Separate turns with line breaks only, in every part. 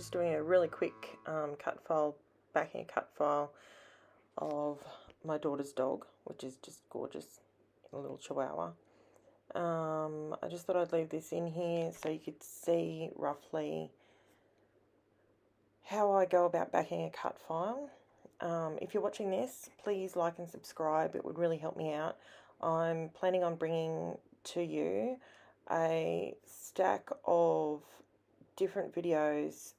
just doing a really quick backing cut file of my daughter's dog, which is just gorgeous, a little chihuahua. I just thought I'd leave this in here so you could see roughly how I go about backing a cut file. If you're watching this, please like and subscribe. It would really help me out. I'm planning on bringing to you a stack of different videos,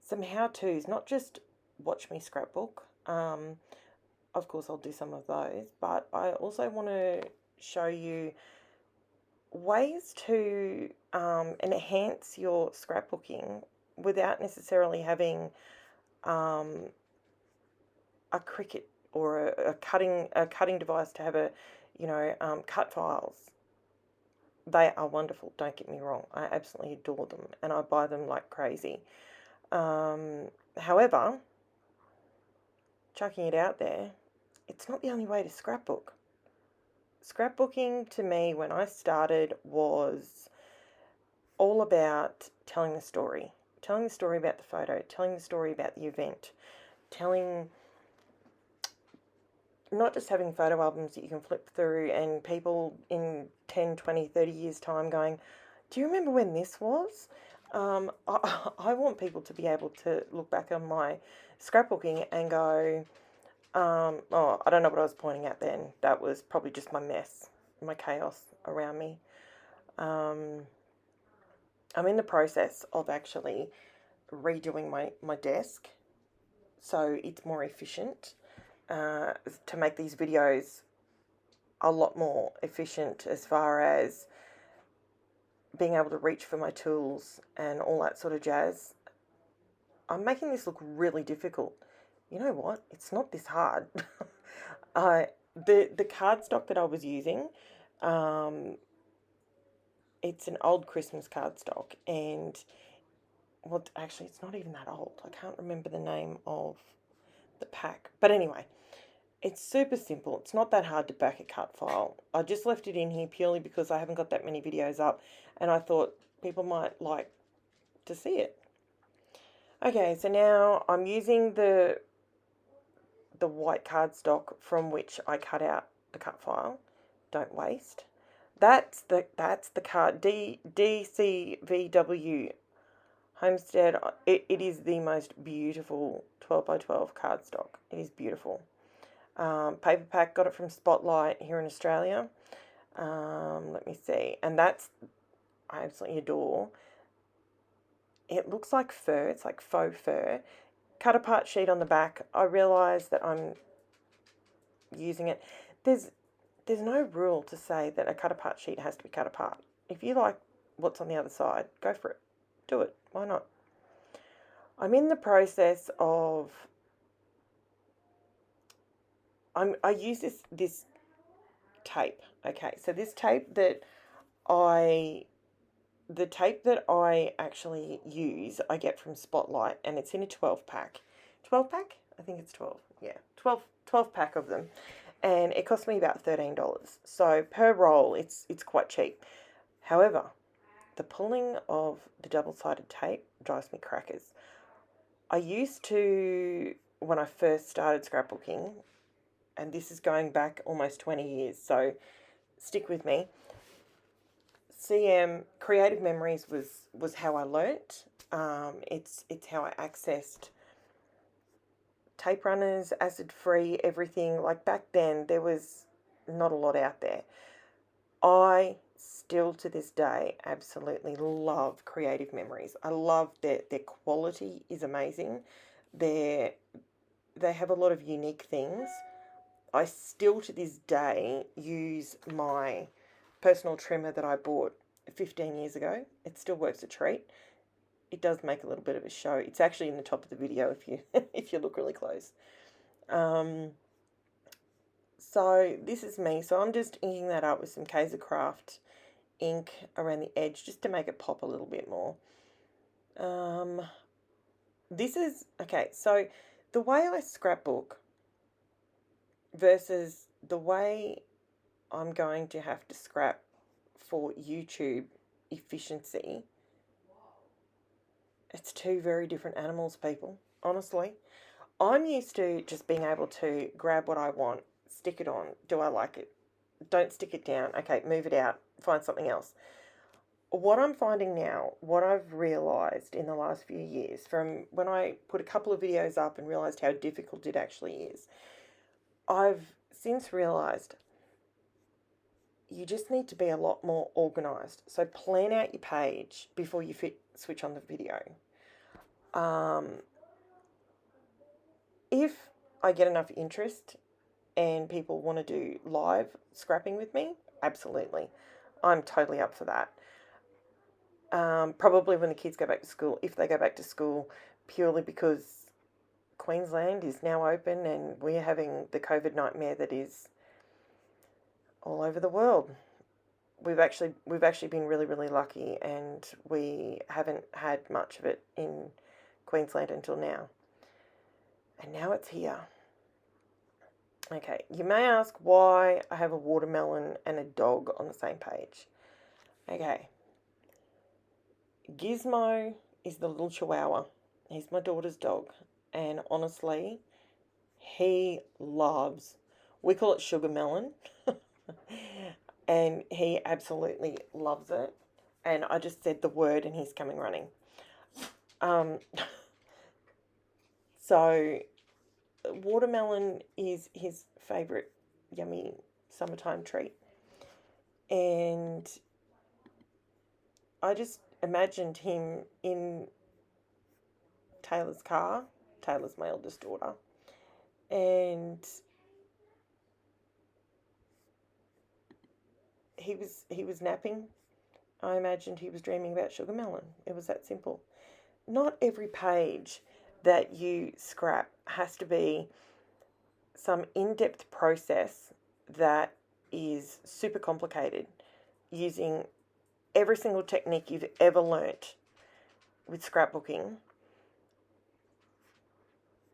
some how-tos, not just watch me scrapbook. Of course, I'll do some of those, but I also want to show you ways to enhance your scrapbooking without necessarily having a Cricut or a cutting device to have cut files. They are wonderful, don't get me wrong. I absolutely adore them and I buy them like crazy. However, chucking it out there, it's not the only way to scrapbook. Scrapbooking to me when I started was all about telling the story about the photo, telling the story about the event, not just having photo albums that you can flip through and people in 10, 20, 30 years time going, do you remember when this was? I want people to be able to look back on my scrapbooking and go, oh, I don't know what I was pointing at then. That was probably just my mess, my chaos around me. I'm in the process of actually redoing my desk so it's more efficient, to make these videos a lot more efficient as far as being able to reach for my tools and all that sort of jazz. I'm making this look really difficult. You know what? It's not this hard. The cardstock that I was using, it's an old Christmas cardstock, and well, actually, it's not even that old. I can't remember the name of the pack, but anyway, it's super simple. It's not that hard to back a cut file. I just left it in here purely because I haven't got that many videos up, and I thought people might like to see it. Okay, so now I'm using the white cardstock from which I cut out the cut file. Don't waste. That's the card DCVW Homestead. It is the most beautiful 12 by 12 cardstock. It is beautiful. Paper Pack, got it from Spotlight here in Australia. Let me see, and I absolutely adore. It looks like fur. It's like faux fur. Cut apart sheet on the back. I realise that I'm using it. There's no rule to say that a cut apart sheet has to be cut apart. If you like what's on the other side, go for it. Do it. Why not? I'm in the process of. I use this tape. Okay, so this tape that the tape that I actually use, I get from Spotlight, and it's in a 12 pack. 12 pack? I think it's 12. Yeah, 12 pack of them. And it cost me about $13. So per roll, it's quite cheap. However, the pulling of the double-sided tape drives me crackers. I used to, when I first started scrapbooking, and this is going back almost 20 years, so stick with me. CM, Creative Memories, was how I learnt. It's how I accessed tape runners, acid-free, everything. Like back then, there was not a lot out there. I still to this day absolutely love Creative Memories. I love their quality is amazing. They have a lot of unique things. I still to this day use my personal trimmer that I bought 15 years ago. It still works a treat. It does make a little bit of a show. It's actually in the top of the video if you if you look really close. So this is me. So I'm just inking that up with some Kaiser Craft ink around the edge just to make it pop a little bit more. This is, okay, so the way I scrapbook versus the way I'm going to have to scrap for YouTube efficiency It's two very different animals, people, honestly. I'm used to just being able to grab what I want, stick it on. Do I like it? Don't stick it down. Okay, move it out. Find something else. What I'm finding now, what I've realised in the last few years, from when I put a couple of videos up and realised how difficult it actually is, I've since realised you just need to be a lot more organised. So plan out your page before you switch on the video. If I get enough interest and people want to do live scrapping with me, absolutely. I'm totally up for that. Probably when the kids go back to school, if they go back to school, purely because Queensland is now open and we're having the COVID nightmare that is all over the world. We've actually been really, really lucky, and we haven't had much of it in Queensland until now. And now it's here. Okay, you may ask why I have a watermelon and a dog on the same page. Okay. Gizmo is the little chihuahua. He's my daughter's dog. And honestly, he loves, we call it sugar melon. And he absolutely loves it. And I just said the word and he's coming running. So watermelon is his favourite yummy summertime treat. And I just imagined him in Taylor's car. Taylor's my eldest daughter. And he was napping. I imagined he was dreaming about sugar melon. It was that simple. Not every page that you scrap has to be some in-depth process that is super complicated, using every single technique you've ever learnt with scrapbooking.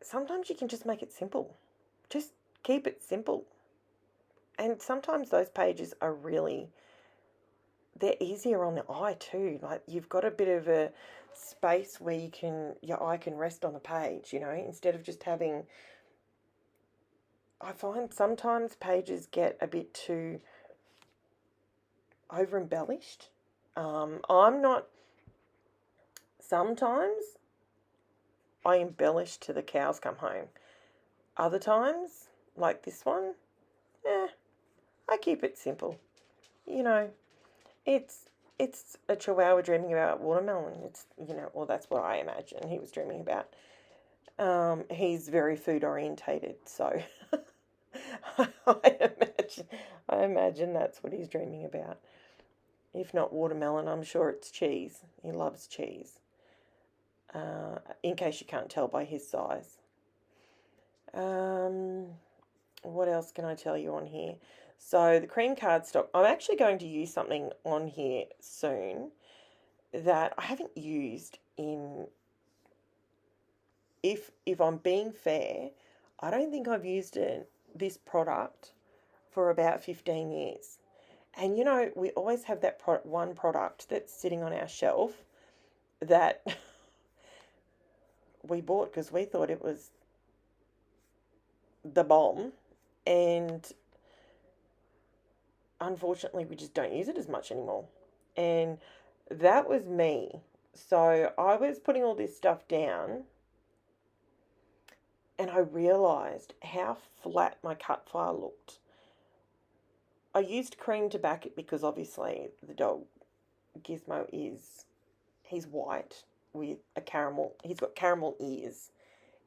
Sometimes you can just make it simple. Just keep it simple. And sometimes those pages are really, they're easier on the eye too. Like, you've got a bit of a space where your eye can rest on the page, instead of just having, I find sometimes pages get a bit too over embellished. Sometimes I embellish to the cows come home. Other times, like this one, I keep it simple. It's a chihuahua dreaming about watermelon. Or that's what I imagine he was dreaming about. He's very food orientated, so I imagine that's what he's dreaming about. If not watermelon, I'm sure it's cheese. He loves cheese. In case you can't tell by his size. What else can I tell you on here? So the cream cardstock, I'm actually going to use something on here soon that I haven't used in, if I'm being fair, I don't think I've used this product for about 15 years. And we always have that one product that's sitting on our shelf that we bought because we thought it was the bomb, and unfortunately we just don't use it as much anymore. And that was me. So I was putting all this stuff down and I realised how flat my cut file looked. I used cream to back it because obviously the dog Gizmo he's white with a caramel, he's got caramel ears,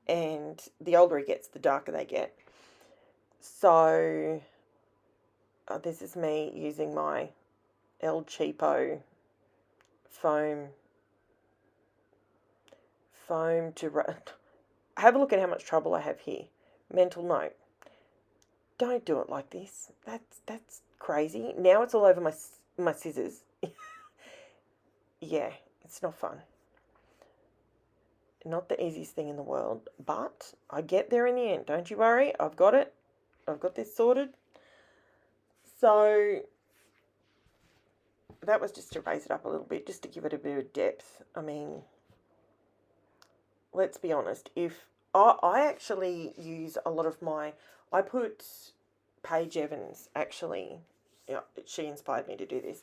and the older he gets, the darker they get. So this is me using my El Cheapo foam to have a look at how much trouble I have here. Mental note: don't do it like this. That's crazy. Now it's all over my scissors. Yeah, it's not fun. Not the easiest thing in the world, but I get there in the end. Don't you worry. I've got it. I've got this sorted. So that was just to raise it up a little bit, just to give it a bit of depth. I mean, let's be honest, if I actually use a lot of I put Paige Evans, actually, yeah, she inspired me to do this.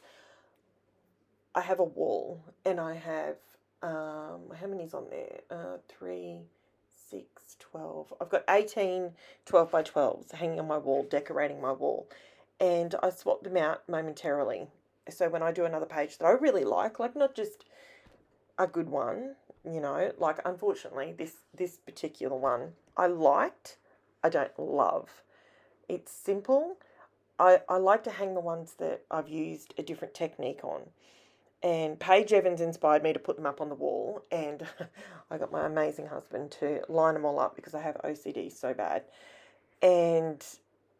I have a wall, and I have, how many's on there? 3, 6, 12. I've got 18 12 by 12s hanging on my wall, decorating my wall. And I swap them out momentarily. So when I do another page that I really like not just a good one, like unfortunately this particular one I liked, I don't love. It's simple. I like to hang the ones that I've used a different technique on. And Paige Evans inspired me to put them up on the wall, and I got my amazing husband to line them all up because I have OCD so bad. And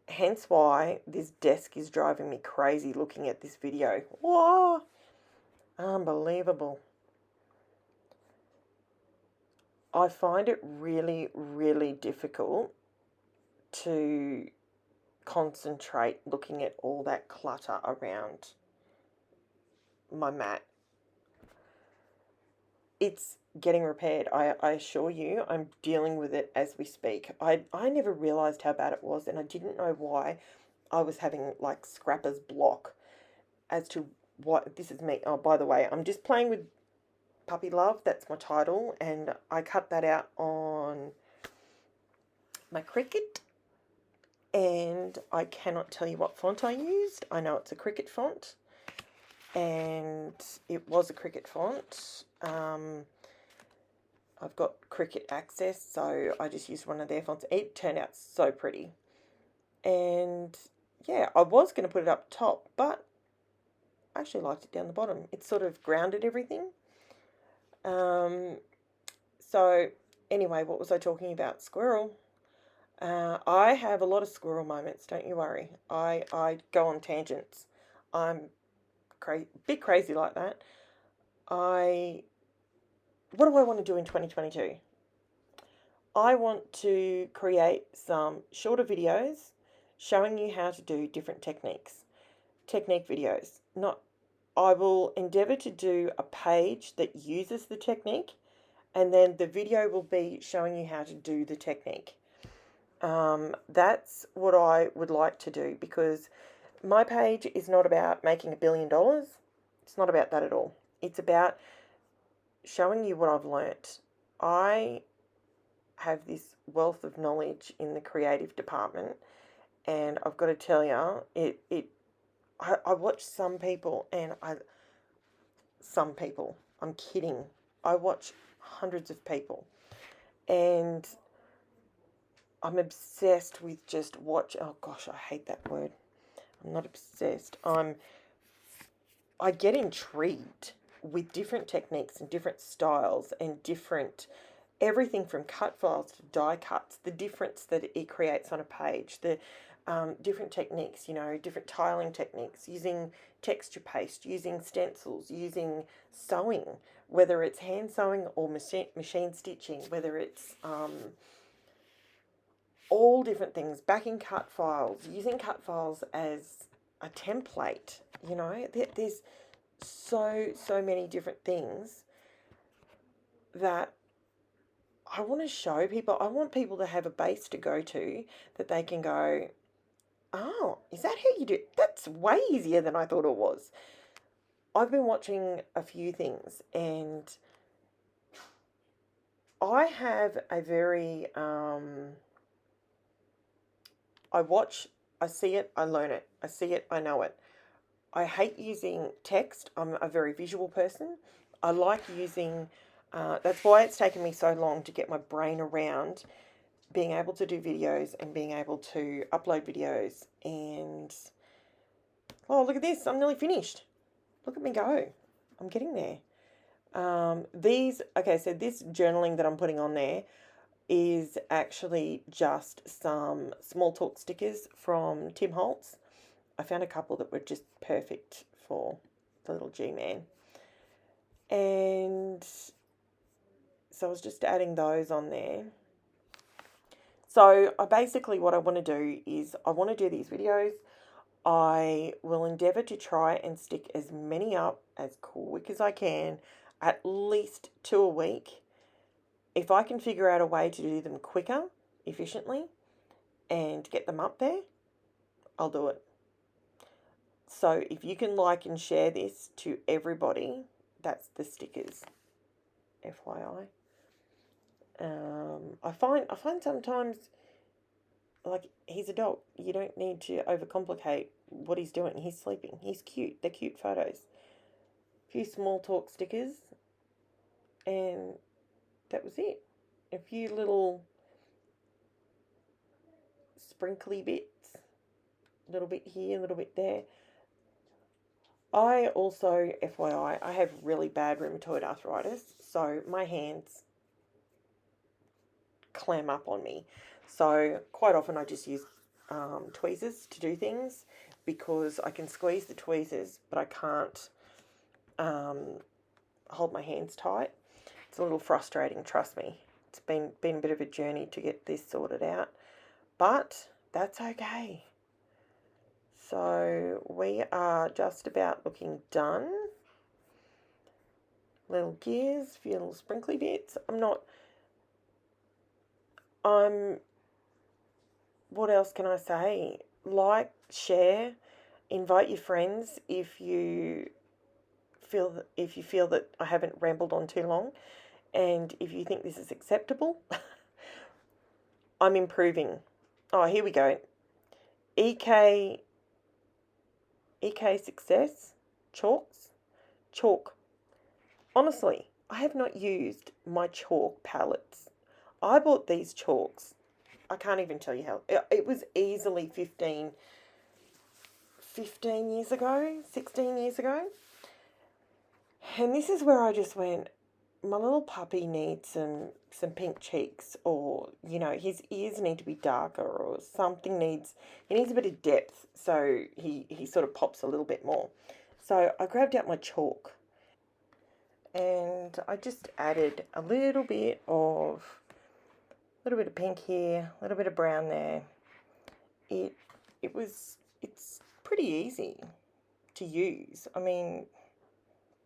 hence why this desk is driving me crazy looking at this video. Whoa! Unbelievable. I find it really, really difficult to concentrate looking at all that clutter around my mat. It's getting repaired. I assure you, I'm dealing with it as we speak. I never realised how bad it was, and I didn't know why I was having like scrapper's block as to what this is me. Oh, by the way, I'm just playing with Puppy Love. That's my title, and I cut that out on my Cricut, and I cannot tell you what font I used. I know it's a Cricut font, and it was a Cricut font. I've got Cricut Access, so I just used one of their fonts. It turned out so pretty. And yeah, I was going to put it up top, but I actually liked it down the bottom. It sort of grounded everything. So anyway, what was I talking about? Squirrel. I have a lot of squirrel moments, don't you worry. I go on tangents. I'm bit crazy like that. What do I want to do in 2022? I want to create some shorter videos showing you how to do different techniques. Technique videos. I will endeavour to do a page that uses the technique, and then the video will be showing you how to do the technique. That's what I would like to do, because my page is not about making $1 billion. It's not about that at all. It's about showing you what I've learnt. I have this wealth of knowledge in the creative department, and I've got to tell you, I watch some people, I'm kidding. I watch hundreds of people, and I'm obsessed with just oh gosh, I hate that word. I'm not obsessed. I get intrigued with different techniques and different styles and everything from cut files to die cuts, the difference that it creates on a page, the different techniques, different tiling techniques, using texture paste, using stencils, using sewing, whether it's hand sewing or machine stitching, whether it's all different things, backing cut files, using cut files as a template. There's so many different things that I want to show people. I want people to have a base to go to that they can go, oh, is that how you do it? That's way easier than I thought it was. I've been watching a few things, and I have a very, I watch, I see it, I learn it. I see it, I know it. I hate using text. I'm a very visual person. I like using, that's why it's taken me so long to get my brain around being able to do videos and being able to upload videos. And, oh, look at this. I'm nearly finished. Look at me go. I'm getting there. So this journaling that I'm putting on there is actually just some small talk stickers from Tim Holtz. I found a couple that were just perfect for the little G-man. And so I was just adding those on there. So what I want to do is I want to do these videos. I will endeavour to try and stick as many up as quick as I can, at least 2 a week. if I can figure out a way to do them quicker, efficiently, and get them up there, I'll do it. So if you can like and share this to everybody, that's the stickers, FYI. I find sometimes, like, he's a dog. You don't need to overcomplicate what he's doing. He's sleeping. He's cute. They're cute photos. A few small talk stickers, and that was it. A few little sprinkly bits. A little bit here, a little bit there. I also, FYI, I have really bad rheumatoid arthritis, so my hands clam up on me. So quite often I just use tweezers to do things, because I can squeeze the tweezers, but I can't hold my hands tight. It's a little frustrating, trust me. It's been a bit of a journey to get this sorted out, but that's okay. So we are just about looking done. Little gears, a few little sprinkly bits. What else can I say? Like, share, invite your friends if you feel that I haven't rambled on too long, and if you think this is acceptable. I'm improving. Oh, here we go. EK Success chalk. Honestly, I have not used my chalk palettes. I bought these chalks. I can't even tell you how. It was easily 15 years ago, 16 years ago. And this is where I just went, my little puppy needs some pink cheeks, or, his ears need to be darker, or something he needs a bit of depth, so he sort of pops a little bit more. So I grabbed out my chalk, and I just added a little bit of pink here, a little bit of brown there. It's pretty easy to use. I mean,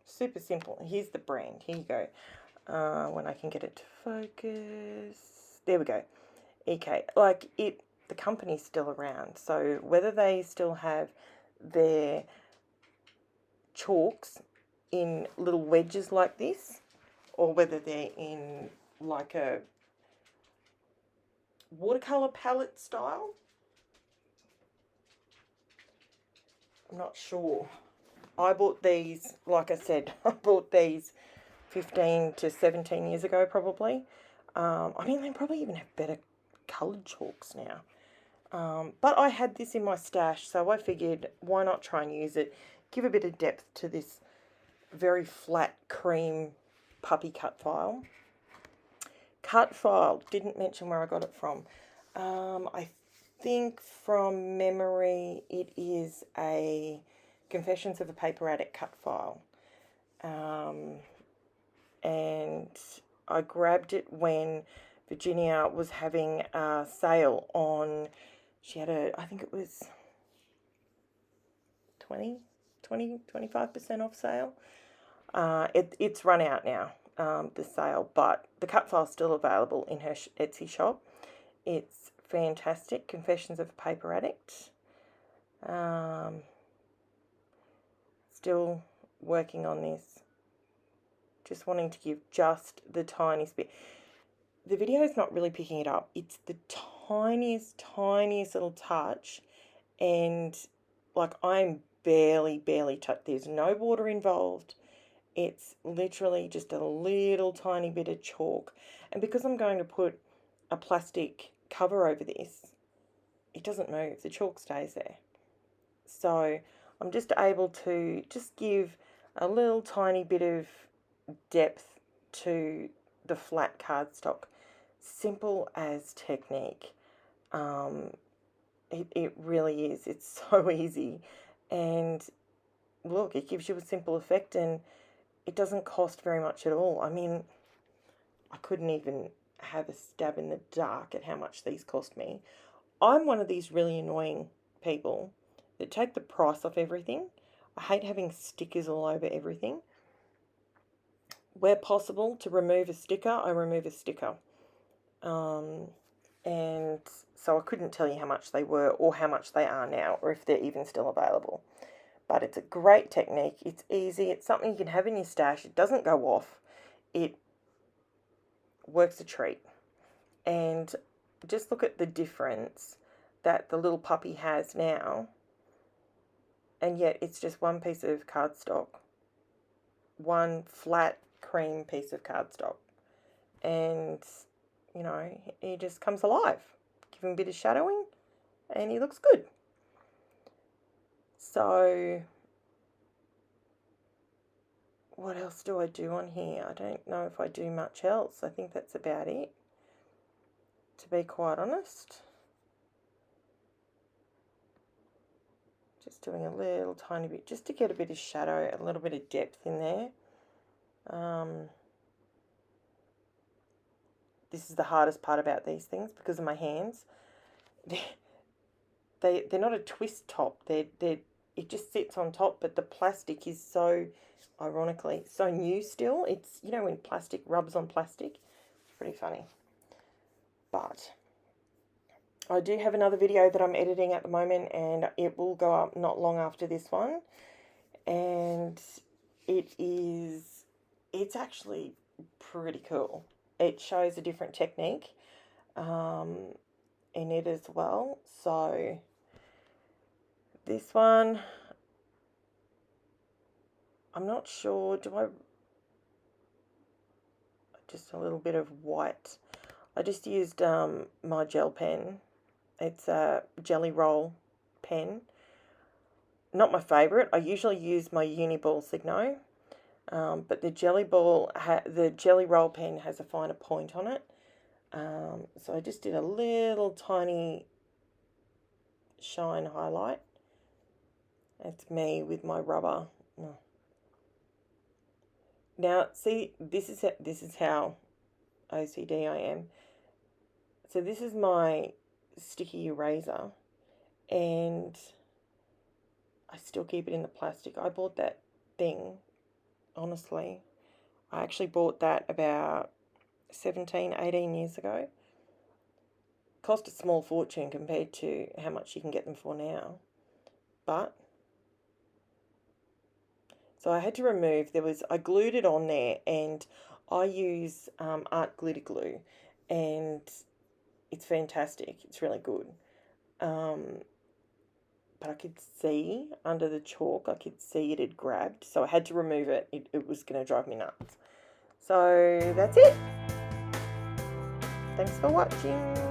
super simple. Here's the brand. Here you go. When I can get it to focus. There we go. EK. The company's still around. So whether they still have their chalks in little wedges like this, or whether they're in like a watercolour palette style, I'm not sure. I bought these, like I said, 15 to 17 years ago, probably. They probably even have better coloured chalks now. But I had this in my stash, so I figured, why not try and use it, give a bit of depth to this very flat cream puppy cut file. Cut file, didn't mention where I got it from. I think from memory it is a Confessions of a Paper Addict cut file. And I grabbed it when Virginia was having a sale on, she had I think it was 25% off sale. It's run out now, the sale, but the cut file's still available in her Etsy shop. It's fantastic. Confessions of a Paper Addict. Still working on this. Just wanting to give just the tiniest bit. The video is not really picking it up. It's the tiniest little touch, and I'm barely touch. There's no water involved. It's literally just a little tiny bit of chalk. And because I'm going to put a plastic cover over this, it doesn't move. The chalk stays there. So I'm just able to just give a little tiny bit of depth to the flat cardstock. Simple as technique. It really is. It's so easy. And look, it gives you a simple effect, and it doesn't cost very much at all. I mean, I couldn't even have a stab in the dark at how much these cost me. I'm one of these really annoying people that take the price off everything. I hate having stickers all over everything. where possible, to remove a sticker, I remove a sticker. And so I couldn't tell you how much they were or how much they are now, or if they're even still available. But it's a great technique. It's easy. It's something you can have in your stash. It doesn't go off. It works a treat. And just look at the difference that the little puppy has now. And yet it's just one piece of cardstock. One flat cream piece of cardstock. And, you know, he just comes alive. Give him a bit of shadowing and he looks good. So, what else do I do on here? I don't know if I do much else. I think that's about it, to be quite honest. Just doing a little tiny bit, just to get a bit of shadow, a little bit of depth in there. This is the hardest part about these things because of my hands. They're not a twist top. It just sits on top, but the plastic is so, ironically, so new still. It's, you know, when plastic rubs on plastic. It's pretty funny. But I do have another video that I'm editing at the moment, and it will go up not long after this one. And it's actually pretty cool. It shows a different technique in it as well. So this one, I'm not sure, just a little bit of white. I just used my gel pen. It's a Jelly Roll pen. Not my favourite. I usually use my Uniball Signo, but the Jelly Roll pen has a finer point on it. So I just did a little tiny shine highlight. That's me with my rubber. Now, see, this is how OCD I am. So this is my sticky eraser, and I still keep it in the plastic. I bought that thing, honestly. I actually bought that about 17, 18 years ago. Cost a small fortune compared to how much you can get them for now. But so I had to remove, I glued it on there, and I use Art Glitter Glue, and it's fantastic. It's really good. But I could see under the chalk, I could see it had grabbed, so I had to remove it. It was going to drive me nuts. So that's it. Thanks for watching.